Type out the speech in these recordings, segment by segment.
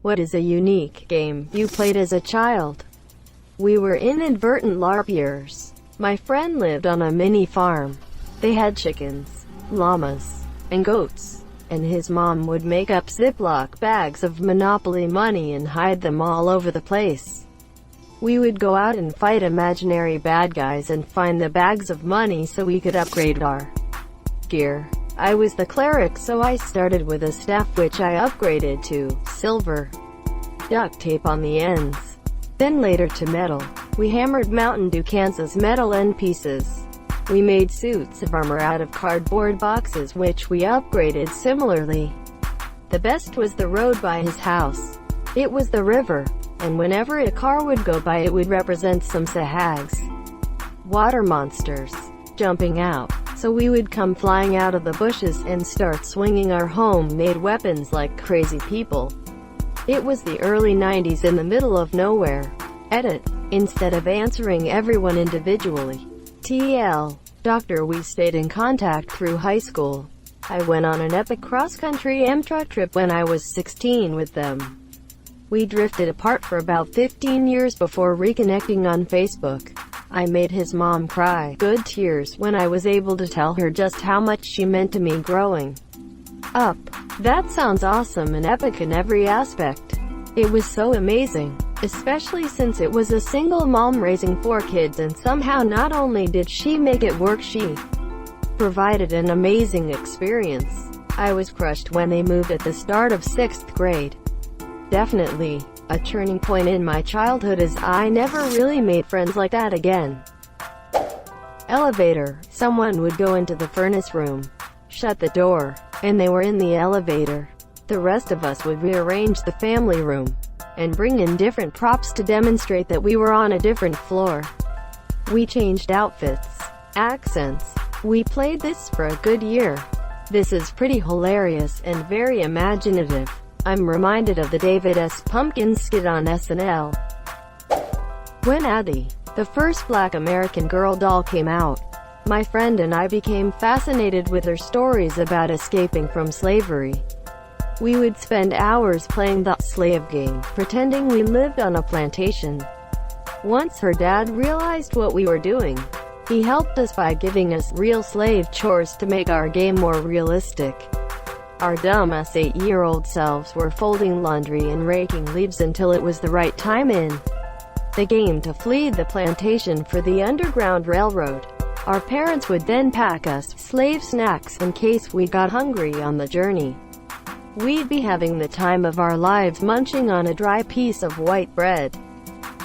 What is a unique game you played as a child? We were inadvertent LARP'ers. My friend lived on a mini farm. They had chickens, llamas, and goats, and his mom would make up Ziploc bags of Monopoly money and hide them all over the place. We would go out and fight imaginary bad guys and find the bags of money so we could upgrade our gear. I was the cleric, so I started with a staff which I upgraded to silver, duct tape on the ends, then later to metal. We hammered Mountain Dew Kansas metal end pieces. We made suits of armor out of cardboard boxes which we upgraded similarly. The best was the road by his house. It was the river, and whenever a car would go by it would represent some sahags, water monsters, jumping out. So we would come flying out of the bushes and start swinging our homemade weapons like crazy people. It was the early 90s in the middle of nowhere. Edit. Instead of answering everyone individually. TL. Doctor, we stayed in contact through high school. I went on an epic cross-country Amtrak trip when I was 16 with them. We drifted apart for about 15 years before reconnecting on Facebook. I made his mom cry good tears when I was able to tell her just how much she meant to me growing up. That sounds awesome and epic in every aspect. It was so amazing, especially since it was a single mom raising 4 kids, and somehow not only did she make it work, she provided an amazing experience. I was crushed when they moved at the start of 6th grade. Definitely a turning point in my childhood, as I never really made friends like that again. Elevator. Someone would go into the furnace room, shut the door, and they were in the elevator. The rest of us would rearrange the family room and bring in different props to demonstrate that we were on a different floor. We changed outfits, accents. We played this for a good year. This is pretty hilarious and very imaginative. I'm reminded of the David S. Pumpkin skit on SNL. When Addie, the first Black American Girl doll, came out, my friend and I became fascinated with her stories about escaping from slavery. We would spend hours playing the slave game, pretending we lived on a plantation. Once her dad realized what we were doing, he helped us by giving us real slave chores to make our game more realistic. Our dumbass 8-year-old selves were folding laundry and raking leaves until it was the right time in the game to flee the plantation for the Underground Railroad. Our parents would then pack us slave snacks in case we got hungry on the journey. We'd be having the time of our lives munching on a dry piece of white bread,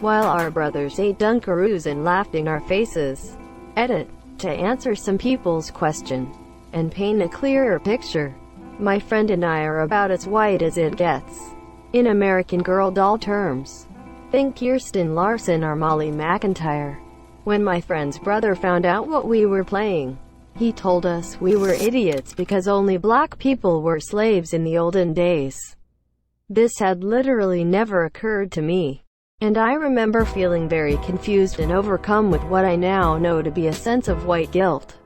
while our brothers ate Dunkaroos and laughed in our faces. Edit. To answer some people's question and paint a clearer picture, my friend and I are about as white as it gets. In American Girl doll terms, think Kirsten Larson or Molly McIntyre. When my friend's brother found out what we were playing, he told us we were idiots because only black people were slaves in the olden days. This had literally never occurred to me, and I remember feeling very confused and overcome with what I now know to be a sense of white guilt.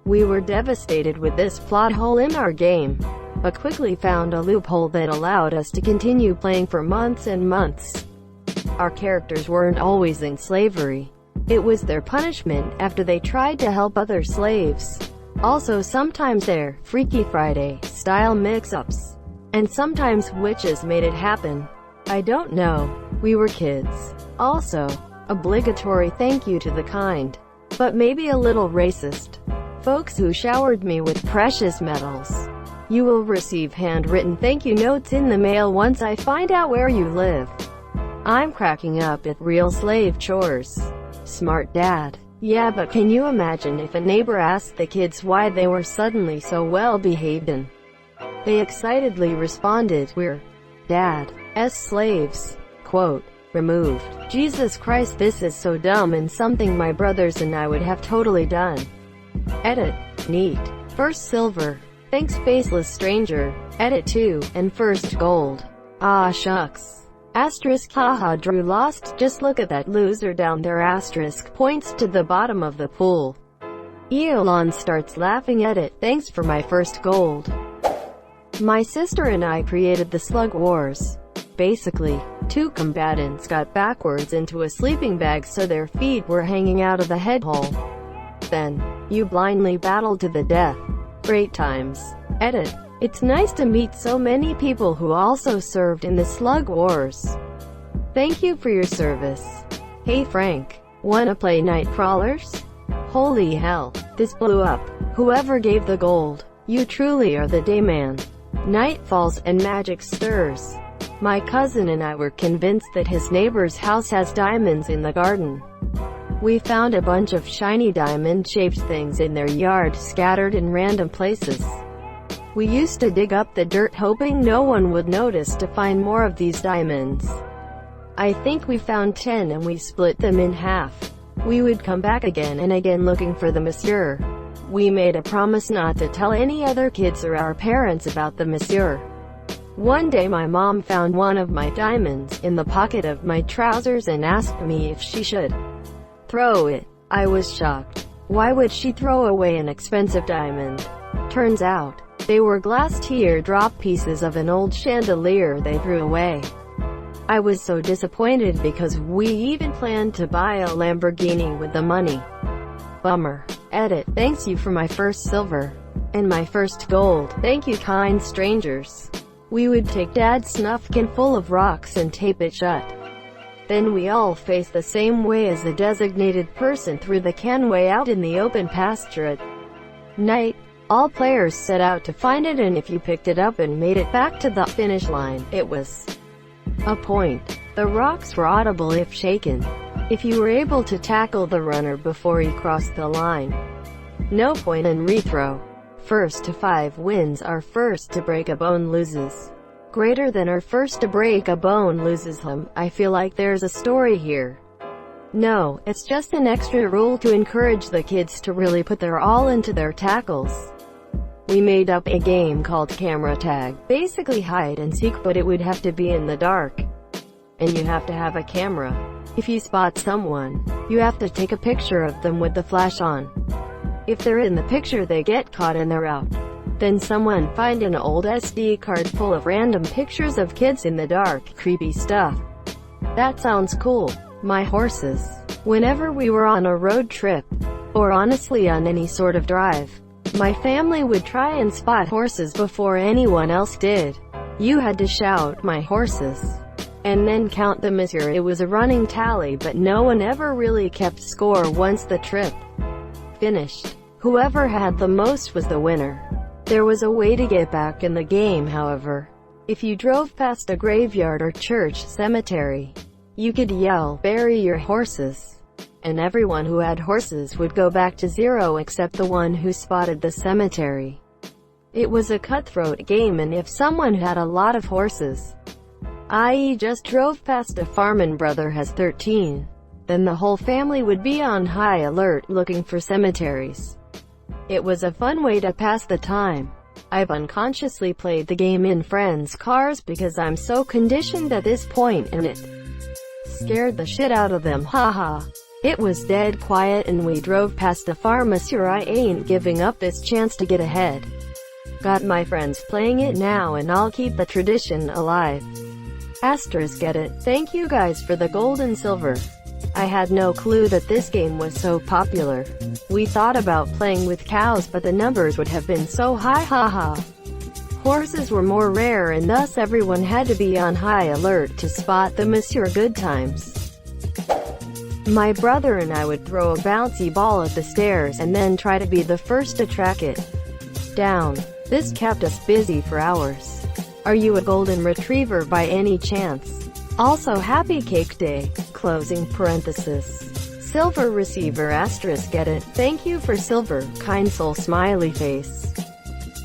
We were devastated with this plot hole in our game, but quickly found a loophole that allowed us to continue playing for months and months. Our characters weren't always in slavery. It was their punishment after they tried to help other slaves. Also sometimes their Freaky Friday style mix-ups, and sometimes witches made it happen. I don't know. We were kids. Also, obligatory thank you to the kind, but maybe a little racist, folks who showered me with precious metals. You will receive handwritten thank you notes in the mail once I find out where you live. I'm cracking up at real slave chores. Smart dad. Yeah, but can you imagine if a neighbor asked the kids why they were suddenly so well behaved and they excitedly responded, "We're Dad's slaves." Quote, removed. Jesus Christ, this is so dumb and something my brothers and I would have totally done. Edit. Neat. First silver. Thanks faceless stranger. Edit 2. And first gold. Ah shucks. Asterisk haha Drew lost, just look at that loser down there. Asterisk points to the bottom of the pool. Elon starts laughing. Edit. Thanks for my first gold. My sister and I created the Slug Wars. Basically, two combatants got backwards into a sleeping bag so their feet were hanging out of the head hole. Then, you blindly battled to the death. Great times. Edit. It's nice to meet so many people who also served in the Slug Wars. Thank you for your service. Hey Frank, wanna play Night Crawlers? Holy hell, this blew up. Whoever gave the gold, you truly are the dayman. Night falls and magic stirs. My cousin and I were convinced that his neighbor's house has diamonds in the garden. We found a bunch of shiny diamond-shaped things in their yard scattered in random places. We used to dig up the dirt hoping no one would notice to find more of these diamonds. I think we found 10 and we split them in half. We would come back again and again looking for the monsieur. We made a promise not to tell any other kids or our parents about the monsieur. One day my mom found one of my diamonds in the pocket of my trousers and asked me if she should throw it. I was shocked. Why would she throw away an expensive diamond? Turns out, they were glass teardrop pieces of an old chandelier they threw away. I was so disappointed because we even planned to buy a Lamborghini with the money. Bummer. Edit. Thanks you for my first silver. And my first gold. Thank you kind strangers. We would take Dad's snuff can full of rocks and tape it shut. Then we all face the same way as the designated person threw the can way out in the open pasture at night. All players set out to find it, and if you picked it up and made it back to the finish line, it was a point. The rocks were audible if shaken. If you were able to tackle the runner before he crossed the line, no point in rethrow. First to 5 wins. Our first to break a bone loses. Greater than our first to break a bone loses. I feel like there's a story here. No, it's just an extra rule to encourage the kids to really put their all into their tackles. We made up a game called camera tag, basically hide and seek, but it would have to be in the dark. And you have to have a camera. If you spot someone, you have to take a picture of them with the flash on. If they're in the picture they get caught and they're out. Then someone find an old SD card full of random pictures of kids in the dark, creepy stuff. That sounds cool. My horses. Whenever we were on a road trip, or honestly on any sort of drive, my family would try and spot horses before anyone else did. You had to shout, "My horses," and then count them as it was a running tally, but no one ever really kept score once the trip finished. Whoever had the most was the winner. There was a way to get back in the game, however. If you drove past a graveyard or church cemetery, you could yell, "Bury your horses," and everyone who had horses would go back to 0 except the one who spotted the cemetery. It was a cutthroat game, and if someone had a lot of horses, i.e. just drove past a farm and brother has 13, then the whole family would be on high alert looking for cemeteries. It was a fun way to pass the time. I've unconsciously played the game in friends' cars because I'm so conditioned at this point, and it scared the shit out of them, haha. It was dead quiet and we drove past a farm. Monsieur, I ain't giving up this chance to get ahead. Got my friends playing it now and I'll keep the tradition alive. Get it. Thank you guys for the gold and silver. I had no clue that this game was so popular. We thought about playing with cows, but the numbers would have been so high, haha. Horses were more rare and thus everyone had to be on high alert to spot the Monsieur good times. My brother and I would throw a bouncy ball at the stairs and then try to be the first to track it down. This kept us busy for hours. Are you a golden retriever by any chance? Also happy cake day, closing parenthesis. Silver receiver get it. Thank you for silver, kind soul smiley face.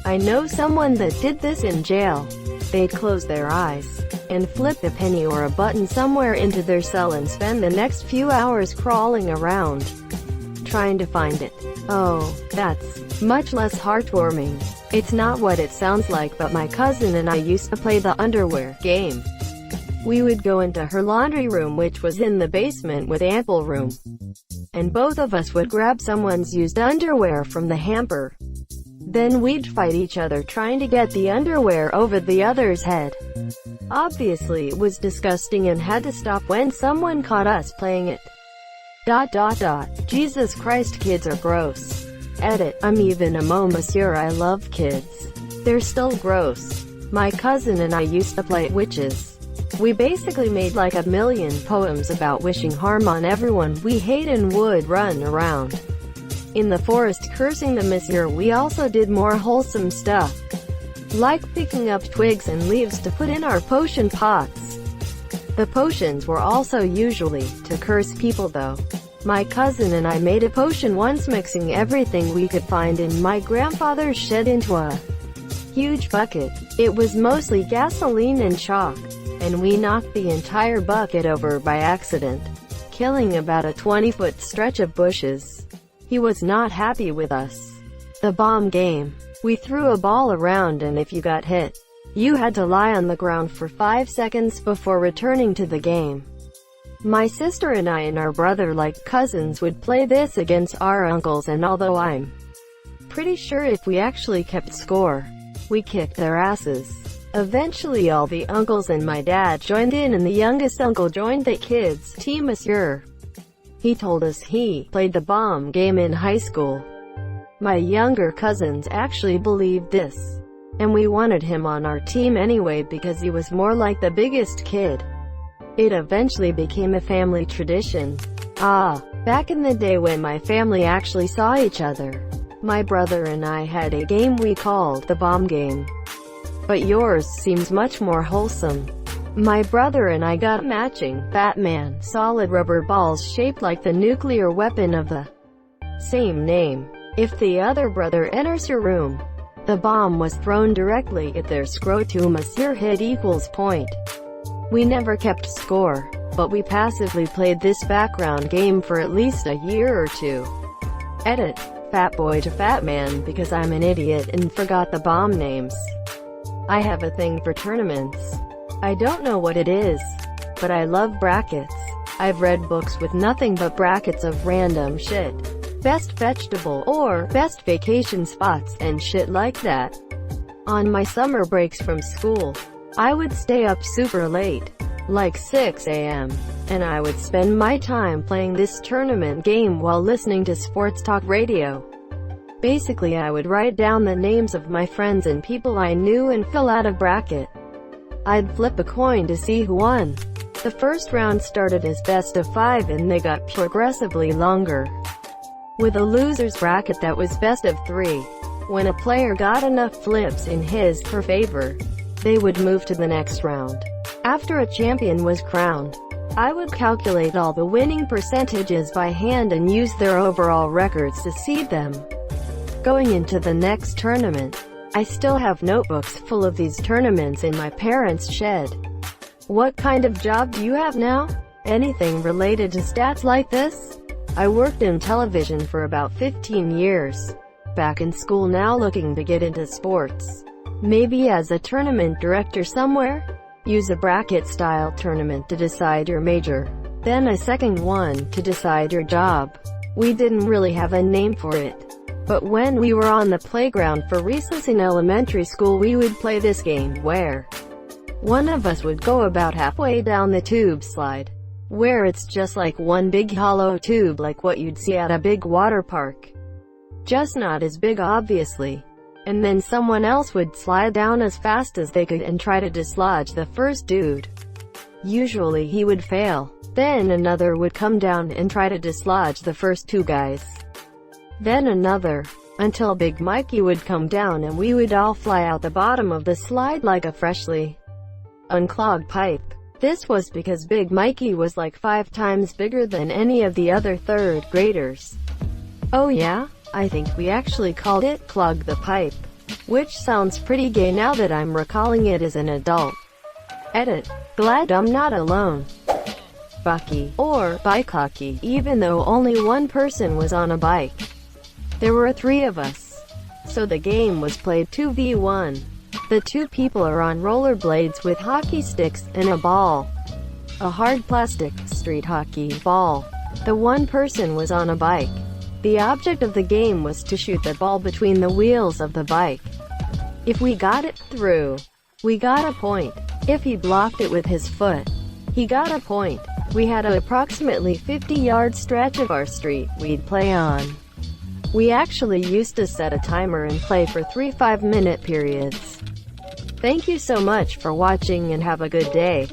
I know someone that did this in jail. They'd close their eyes and flip a penny or a button somewhere into their cell and spend the next few hours crawling around, trying to find it. Oh, that's much less heartwarming. It's not what it sounds like, but my cousin and I used to play the underwear game. We would go into her laundry room, which was in the basement with ample room, and both of us would grab someone's used underwear from the hamper. Then we'd fight each other trying to get the underwear over the other's head. Obviously it was disgusting and had to stop when someone caught us playing it. Jesus Christ, kids are gross. Edit. I'm even a monsieur, I love kids. They're still gross. My cousin and I used to play witches. We basically made like a million poems about wishing harm on everyone we hate and would run around in the forest cursing the monsieur. We also did more wholesome stuff, like picking up twigs and leaves to put in our potion pots. The potions were also usually to curse people though. My cousin and I made a potion once mixing everything we could find in my grandfather's shed into a huge bucket. It was mostly gasoline and chalk, and we knocked the entire bucket over by accident, killing about a 20-foot stretch of bushes. He was not happy with us. The bomb game. We threw a ball around and if you got hit, you had to lie on the ground for 5 seconds before returning to the game. My sister and I and our brother, like cousins, would play this against our uncles, and although I'm pretty sure if we actually kept score, we kicked their asses. Eventually all the uncles and my dad joined in and the youngest uncle joined the kids' team monsieur. He told us he played the bomb game in high school. My younger cousins actually believed this, and we wanted him on our team anyway because he was more like the biggest kid. It eventually became a family tradition. Back in the day when my family actually saw each other, my brother and I had a game we called the bomb game. But yours seems much more wholesome. My brother and I got matching Batman solid rubber balls shaped like the nuclear weapon of the same name. If the other brother enters your room, the bomb was thrown directly at their scrotum. Monsieur hit equals point. We never kept score, but we passively played this background game for at least a year or two. Edit. Fat boy to fat man because I'm an idiot and forgot the bomb names. I have a thing for tournaments. I don't know what it is, but I love brackets. I've read books with nothing but brackets of random shit. Best vegetable or best vacation spots and shit like that. On my summer breaks from school, I would stay up super late, like 6 a.m., and I would spend my time playing this tournament game while listening to sports talk radio. Basically I would write down the names of my friends and people I knew and fill out a bracket. I'd flip a coin to see who won. The first round started as best of 5 and they got progressively longer, with a loser's bracket that was best of 3. When a player got enough flips in his/her favor, they would move to the next round. After a champion was crowned, I would calculate all the winning percentages by hand and use their overall records to seed them going into the next tournament. I still have notebooks full of these tournaments in my parents' shed. What kind of job do you have now? Anything related to stats like this? I worked in television for about 15 years. Back in school now, looking to get into sports. Maybe as a tournament director somewhere? Use a bracket-style tournament to decide your major, then a second one to decide your job. We didn't really have a name for it, but when we were on the playground for recess in elementary school, we would play this game where one of us would go about halfway down the tube slide, where it's just like one big hollow tube like what you'd see at a big water park, just not as big obviously. And then someone else would slide down as fast as they could and try to dislodge the first dude. Usually he would fail. Then another would come down and try to dislodge the first 2 guys. Then another, until Big Mikey would come down and we would all fly out the bottom of the slide like a freshly unclogged pipe. This was because Big Mikey was like 5 times bigger than any of the other 3rd graders. Oh yeah? I think we actually called it Clog the Pipe, which sounds pretty gay now that I'm recalling it as an adult. Edit. Glad I'm not alone. Bucky, or bike hockey, even though only one person was on a bike. There were 3 of us, so the game was played 2v1. The 2 people are on rollerblades with hockey sticks and a ball, a hard plastic street hockey ball. The one person was on a bike. The object of the game was to shoot the ball between the wheels of the bike. If we got it through, we got a point. If he blocked it with his foot, he got a point. We had a approximately 50-yard stretch of our street we'd play on. We actually used to set a timer and play for 3 5-minute periods. Thank you so much for watching and have a good day.